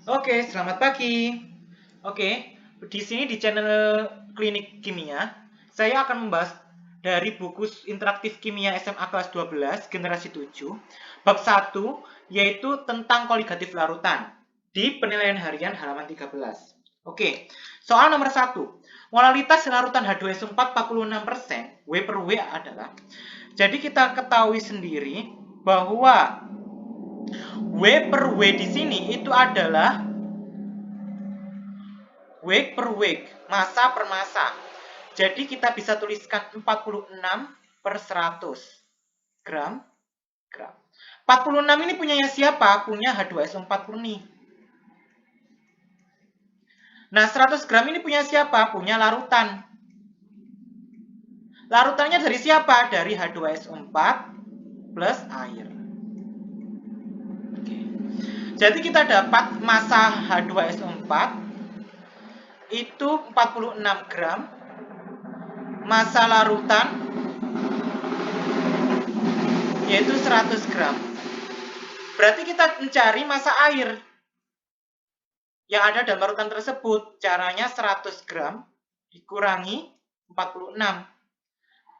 Oke, selamat pagi. Oke, di sini di channel Klinik Kimia, saya akan membahas dari buku interaktif kimia SMA kelas 12, generasi 7, bab 1, yaitu tentang koligatif larutan, di penilaian harian halaman 13. Oke, soal nomor 1. Molalitas larutan H2SO4 46%, W per W adalah. Jadi kita ketahui sendiri bahwa W per W di sini itu adalah weight per weight, massa per massa. Jadi kita bisa tuliskan 46 per 100 gram. 46 ini punyanya siapa? Punya H2SO4 murni. Nah, 100 gram ini punya siapa? Punya larutan. Larutannya dari siapa? Dari H2SO4 plus air. Oke. Jadi kita dapat massa H2SO4 itu 46 gram. Massa larutan yaitu 100 gram. Berarti kita mencari massa air yang ada dalam larutan tersebut. Caranya 100 gram dikurangi 46.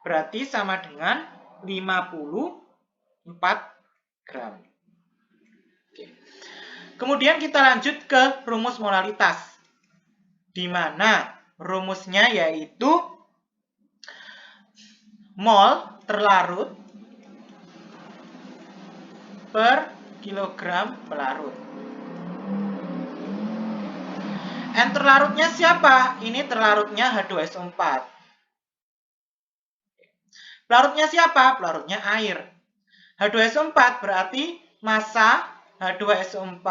Berarti sama dengan 54 gram. Oke. Kemudian kita lanjut ke rumus molalitas. Di mana rumusnya yaitu mol terlarut per kilogram pelarut. N terlarutnya siapa? Ini terlarutnya H2SO4. Pelarutnya siapa? Pelarutnya air. H2SO4 berarti massa H2SO4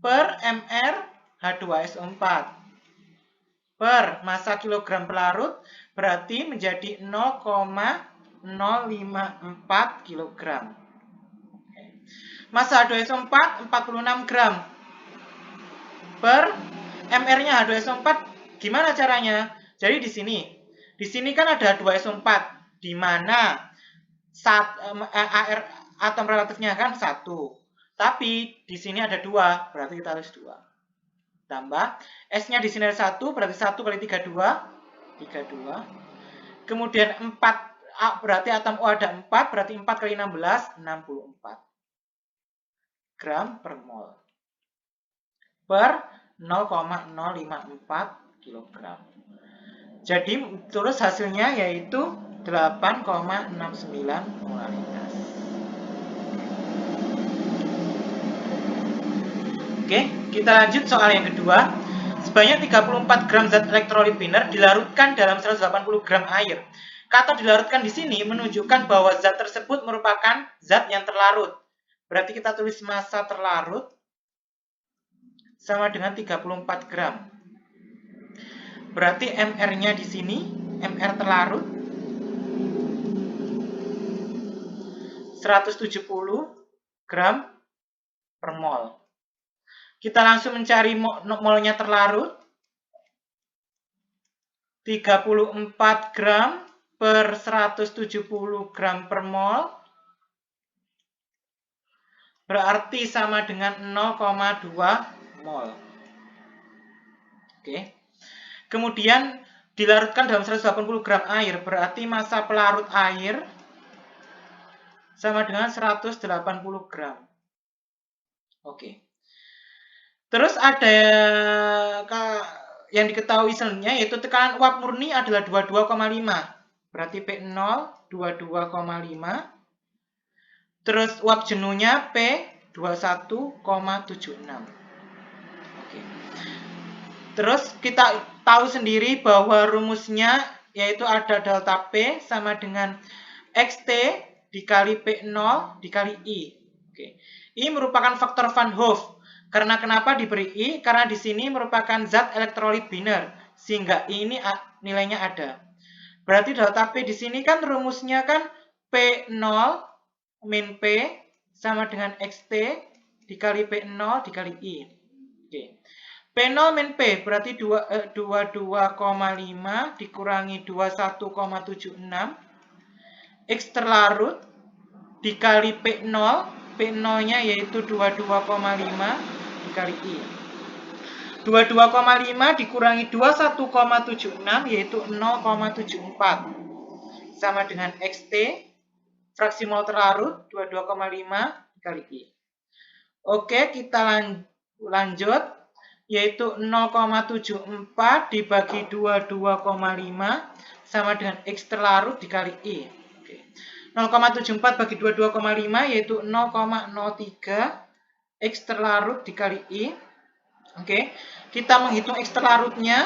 per mR H2SO4 per massa kilogram pelarut berarti menjadi 0,054 kg. Massa H2SO4 46 gram per mR-nya H2SO4 gimana caranya? Jadi di sini kan ada H2SO4 di mana air atom relatifnya kan 1. Tapi di sini ada 2, berarti kita tulis 2. Tambah S-nya di sini ada 1, berarti 1 kali 3 2. Kemudian 4 berarti atom O ada 4, berarti 4 kali 16 64 gram per mol per 0,054 kg. Jadi terus hasilnya yaitu 8,69 molaritas. Oke, kita lanjut soal yang kedua. Sebanyak 34 gram zat elektrolit binder dilarutkan dalam 180 gram air. Kata dilarutkan di sini menunjukkan bahwa zat tersebut merupakan zat yang terlarut. Berarti kita tulis massa terlarut sama dengan 34 gram. Berarti MR-nya di sini, MR terlarut 170 gram per mol. Kita langsung mencari molnya terlarut. 34 gram per 170 gram per mol. Berarti sama dengan 0,2 mol. Oke. Kemudian dilarutkan dalam 180 gram air, berarti massa pelarut air sama dengan 180 gram. Oke. Terus ada yang diketahui selanjutnya yaitu tekanan uap murni adalah 22,5. Berarti P0 22,5. Terus uap jenuhnya P 21,76. Oke. Terus kita tahu sendiri bahwa rumusnya yaitu ada delta P sama dengan XT dikali P0 dikali I. Oke. I merupakan faktor Van Hoff. Karena kenapa diberi I? Karena di sini merupakan zat elektrolit binder. Sehingga I ini nilainya ada. Berarti delta P di sini kan rumusnya kan P0 min P sama dengan XT dikali P0 dikali I. Oke. P0 min P berarti 22,5 dikurangi 21,76. X terlarut dikali P0. P0-nya yaitu 22,5 dikali I. 22,5 dikurangi 21,76 yaitu 0,74. Sama dengan XT, fraksi mol terlarut 22,5 dikali I. Oke, kita lanjut, yaitu 0,74 dibagi 22,5 sama dengan X terlarut dikali I. Oke. 0,74 bagi 22,5 yaitu 0,03 X terlarut dikali I. Oke, kita menghitung X terlarutnya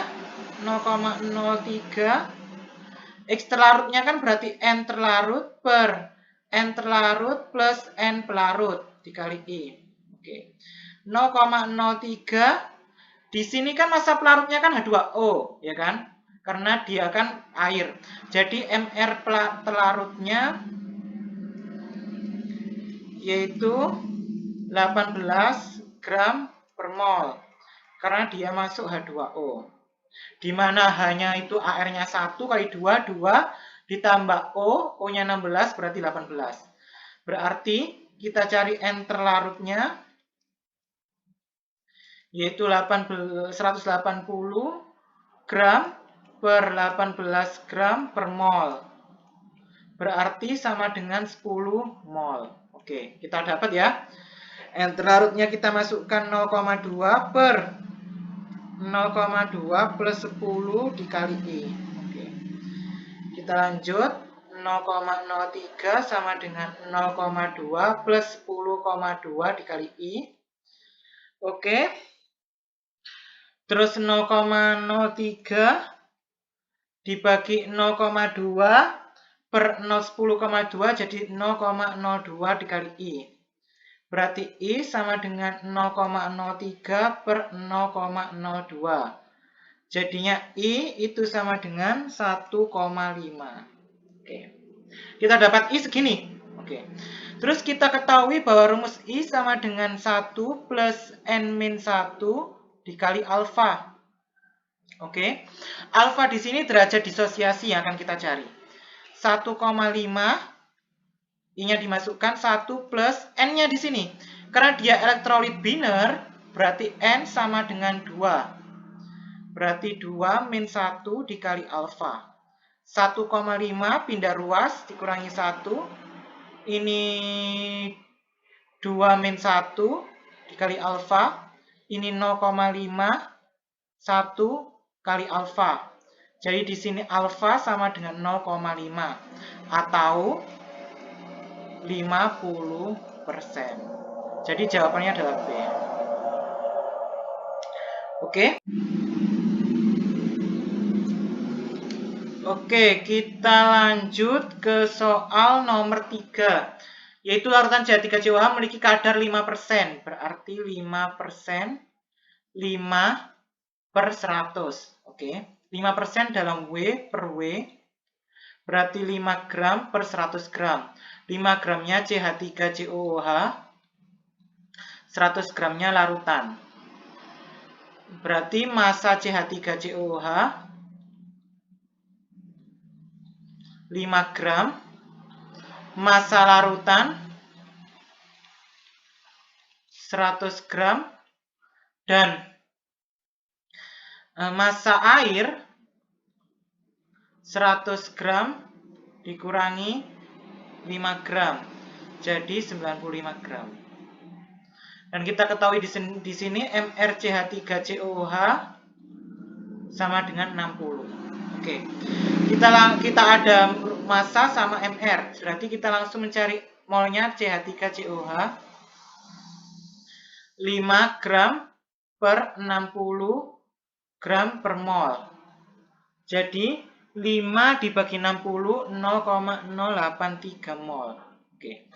0,03. X terlarutnya kan berarti N terlarut per N terlarut plus N pelarut dikali I. Oke. 0,03. Di sini kan massa pelarutnya kan H2O, ya kan? Karena dia kan air. Jadi MR pelarutnya yaitu 18 gram per mol. Karena dia masuk H2O. Di mana H-nya itu AR-nya 1 kali 2, 2 ditambah O, O-nya 16 berarti 18. Berarti kita cari N terlarutnya yaitu 180 gram per 18 gram per mol. Berarti sama dengan 10 mol. Oke, kita dapat ya. N terlarutnya kita masukkan 0,2 per 0,2 plus 10 dikali I. Oke. Kita lanjut. 0,03 sama dengan 0,2 plus 10,2 dikali I. Oke. Terus 0,03 dibagi 0,2 per 10,2 jadi 0,02 dikali I. Berarti I sama dengan 0,03 per 0,02. Jadinya I itu sama dengan 1,5. Oke. Kita dapat I segini. Oke. Terus kita ketahui bahwa rumus I sama dengan 1 plus N-1 dikali alfa. Oke. Alfa di sini derajat disosiasi yang akan kita cari. 1,5 I-nya dimasukkan 1 plus N-nya di sini. Karena dia elektrolit biner, berarti N sama dengan 2. Berarti 2 min 1 dikali alfa. 1,5 pindah ruas dikurangi 1. Ini 2 min 1 dikali alfa. Ini 0,5 1 kali alfa. Jadi di sini alfa sama dengan 0,5 atau 50%. Jadi jawabannya adalah B. Oke. Oke, kita lanjut ke soal nomor 3. Yaitu larutan CH3COH memiliki kadar 5%. Berarti 5% 5 per 100. Oke. 5% dalam W per W. Berarti 5 gram per 100 gram. 5 gramnya CH3COOH. 100 gramnya larutan. Berarti massa CH3COOH 5 gram. Massa larutan 100 gram. Dan massa air 100 gram dikurangi 5 gram. Jadi 95 gram. Dan kita ketahui di sini MrCH3COOH sama dengan 60. Oke. Kita ada massa sama MR. Berarti kita langsung mencari molnya CH3COOH. 5 gram per 60 gram per mol. Jadi 5 dibagi 60 0,083 mol. Oke.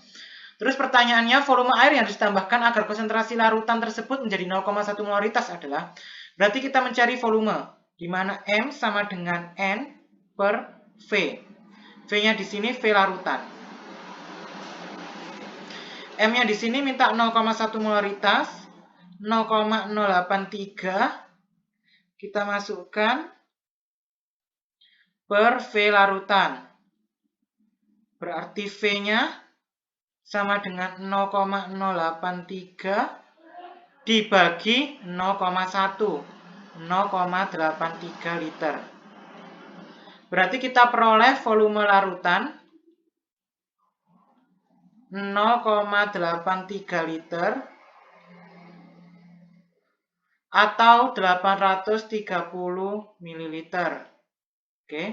Terus pertanyaannya, volume air yang harus ditambahkan agar konsentrasi larutan tersebut menjadi 0,1 molaritas adalah, berarti kita mencari volume, di mana M sama dengan N per V. V-nya di sini V larutan. M-nya di sini minta 0,1 molaritas, 0,083 kita masukkan per V larutan. Berarti V-nya sama dengan 0,083 dibagi 0,1, 0,83 liter. Berarti kita peroleh volume larutan 0,83 liter atau 830 ml. Oke.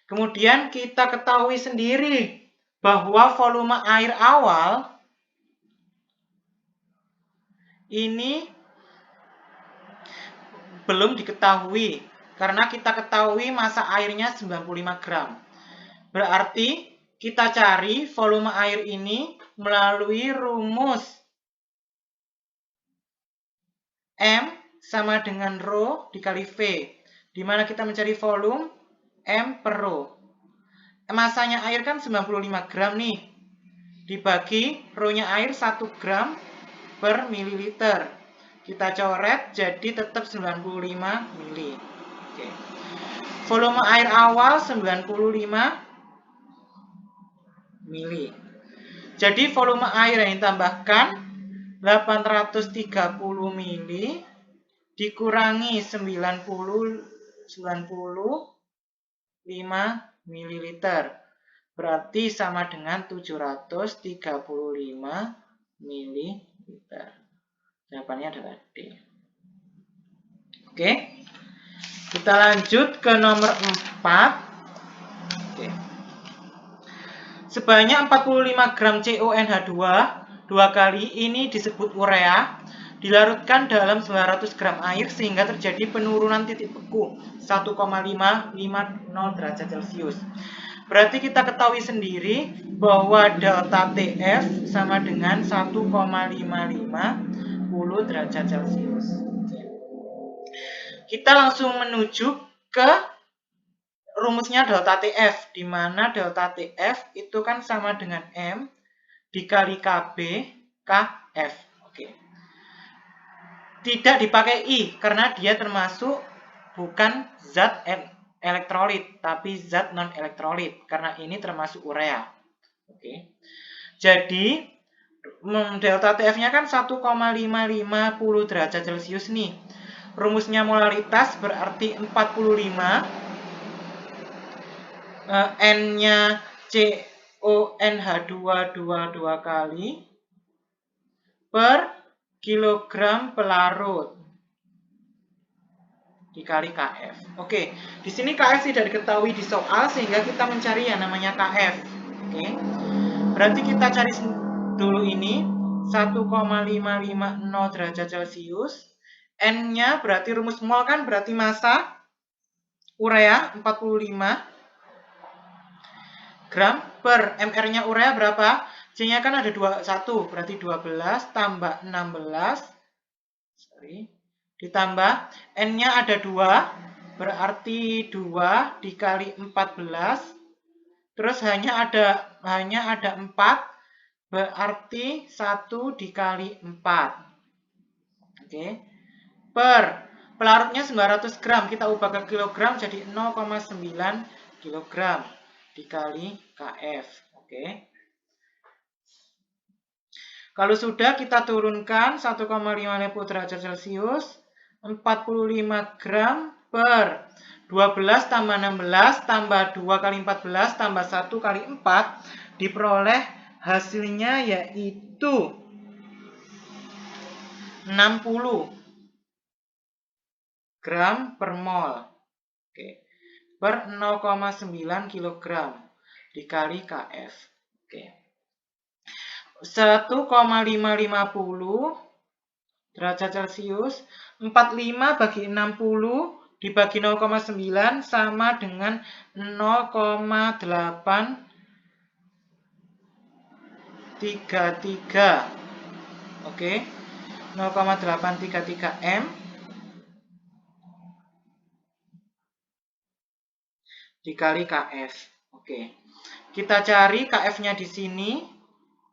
Kemudian kita ketahui sendiri bahwa volume air awal ini belum diketahui karena kita ketahui massa airnya 95 gram. Berarti kita cari volume air ini melalui rumus M sama dengan Rho dikali V, di mana kita mencari volume M per Rho. Masanya air kan 95 gram nih, dibagi Rho-nya air 1 gram per mililiter. Kita coret jadi tetap 95 mili. Oke. Volume air awal 95 mili. Jadi volume air yang ditambahkan 830 mili dikurangi 95 mililiter. Berarti sama dengan 735 mililiter. Jawabannya adalah D. Oke. Kita lanjut ke nomor 4. Oke. Sebanyak 45 gram CONH2 dua kali ini disebut urea, dilarutkan dalam 900 gram air sehingga terjadi penurunan titik beku 1,550 derajat Celcius. Berarti kita ketahui sendiri bahwa delta TF sama dengan 1,550 derajat Celcius. Kita langsung menuju ke rumusnya delta TF, di mana delta TF itu kan sama dengan M dikali KB KF. Oke. Tidak dipakai I karena dia termasuk bukan zat elektrolit, tapi zat non elektrolit karena ini termasuk urea. Oke. Jadi delta TF-nya kan 1,550 derajat Celcius nih. Rumusnya molaritas berarti 45. N-nya CONH2 dua kali per kilogram pelarut dikali KF. Oke, di sini KF tidak diketahui di soal sehingga kita mencari yang namanya KF. Oke. Berarti kita cari dulu ini 1,550 derajat Celcius. N-nya berarti rumus mol kan berarti massa urea 45 gram per mR-nya urea berapa? C-nya kan ada 21, berarti 12 tambah 16. Ditambah N-nya ada 2, berarti 2 dikali 14. Terus hanya ada 4, berarti 1 dikali 4. Oke. Per pelarutnya 900 gram, kita ubah ke kilogram jadi 0,9 kilogram dikali KF. Oke. Kalau sudah kita turunkan 1,550 derajat Celcius, 45 gram per 12 tambah 16 tambah 2 kali 14 tambah 1 kali 4 diperoleh hasilnya yaitu 60 gram per mol. Oke. Per 0,9 kilogram dikali KF. Oke. 1,550 derajat Celcius 45 bagi 60 dibagi 0,9 sama dengan 0,833. Oke. 0,833 M dikali KF. Oke. Kita cari KF-nya di sini.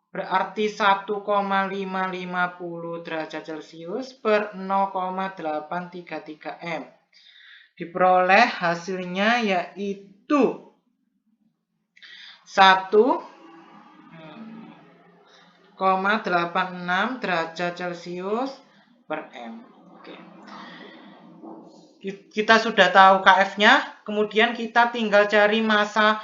Berarti 1,550 derajat Celcius per 0,833 M. Diperoleh hasilnya yaitu 1,86 derajat Celcius per M. Oke. Kita sudah tahu KF-nya, kemudian kita tinggal cari massa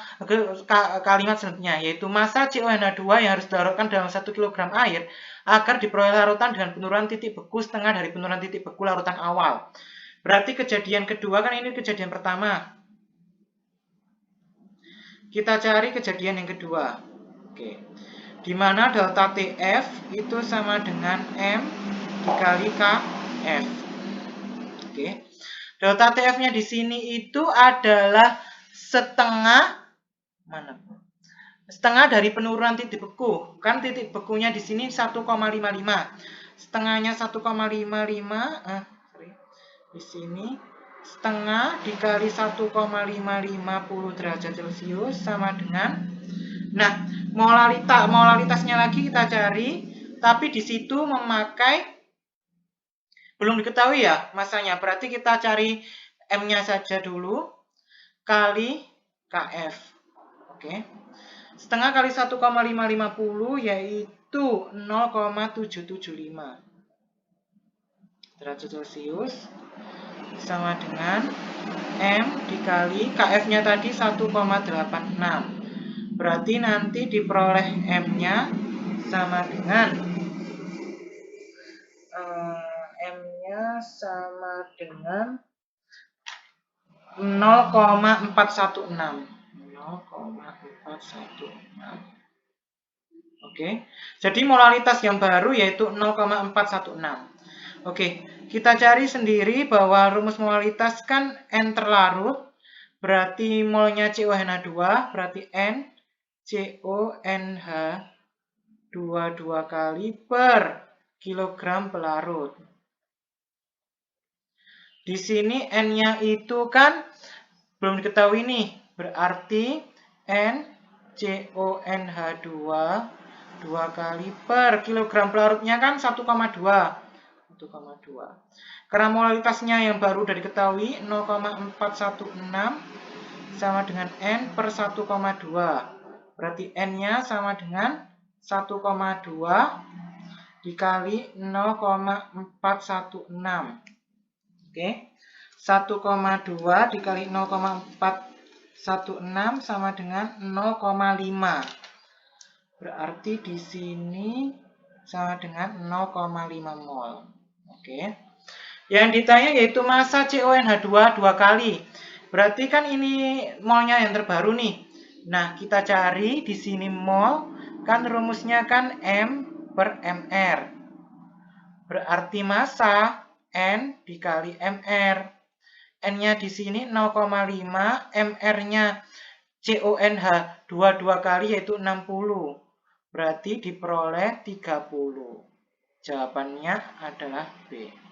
kalimat selanjutnya, yaitu massa CONH2 yang harus dilarutkan dalam 1 kg air agar diperoleh larutan dengan penurunan titik beku setengah dari penurunan titik beku larutan awal. Berarti kejadian kedua, kan ini kejadian pertama. Kita cari kejadian yang kedua. Oke. Di mana delta TF itu sama dengan M dikali KF. Oke. Delta TF-nya di sini itu adalah setengah dari penurunan titik beku. Kan titik bekunya di sini 1,55. Setengahnya 1,55. Di sini setengah dikali 1,550 derajat Celcius sama dengan, nah, molaritasnya lagi kita cari, tapi di situ memakai, belum diketahui ya masanya, berarti kita cari M-nya saja dulu, kali KF. Oke. Setengah kali 1,550 yaitu 0,775 derajat Celcius sama dengan M dikali KF-nya tadi 1,86. Berarti nanti diperoleh M-nya sama dengan M-nya sama dengan 0,416. Oke. Jadi molaritas yang baru yaitu 0,416. Oke, kita cari sendiri bahwa rumus molaritas kan N terlarut, berarti molnya CONH2, berarti N CONH2 2 kali per kilogram pelarut. Di sini N-nya itu kan belum diketahui nih, berarti N CONH2 2 kali per kilogram pelarutnya kan 1,2. Karena molaritasnya yang baru sudah diketahui 0,416 sama dengan N per 1,2. Berarti N-nya sama dengan 1,2 dikali 0,416. Oke. 1,2 dikali 0,416 sama dengan 0,5. Berarti di sini sama dengan 0,5 mol. Oke. Yang ditanya yaitu massa CONH2 2 kali. Berarti kan ini molnya yang terbaru nih. Nah, kita cari di sini mol, kan rumusnya kan M per MR. Berarti massa N dikali MR. N-nya di sini 0,5, MR-nya CONH 2 kali yaitu 60. Berarti diperoleh 30. Jawabannya adalah B.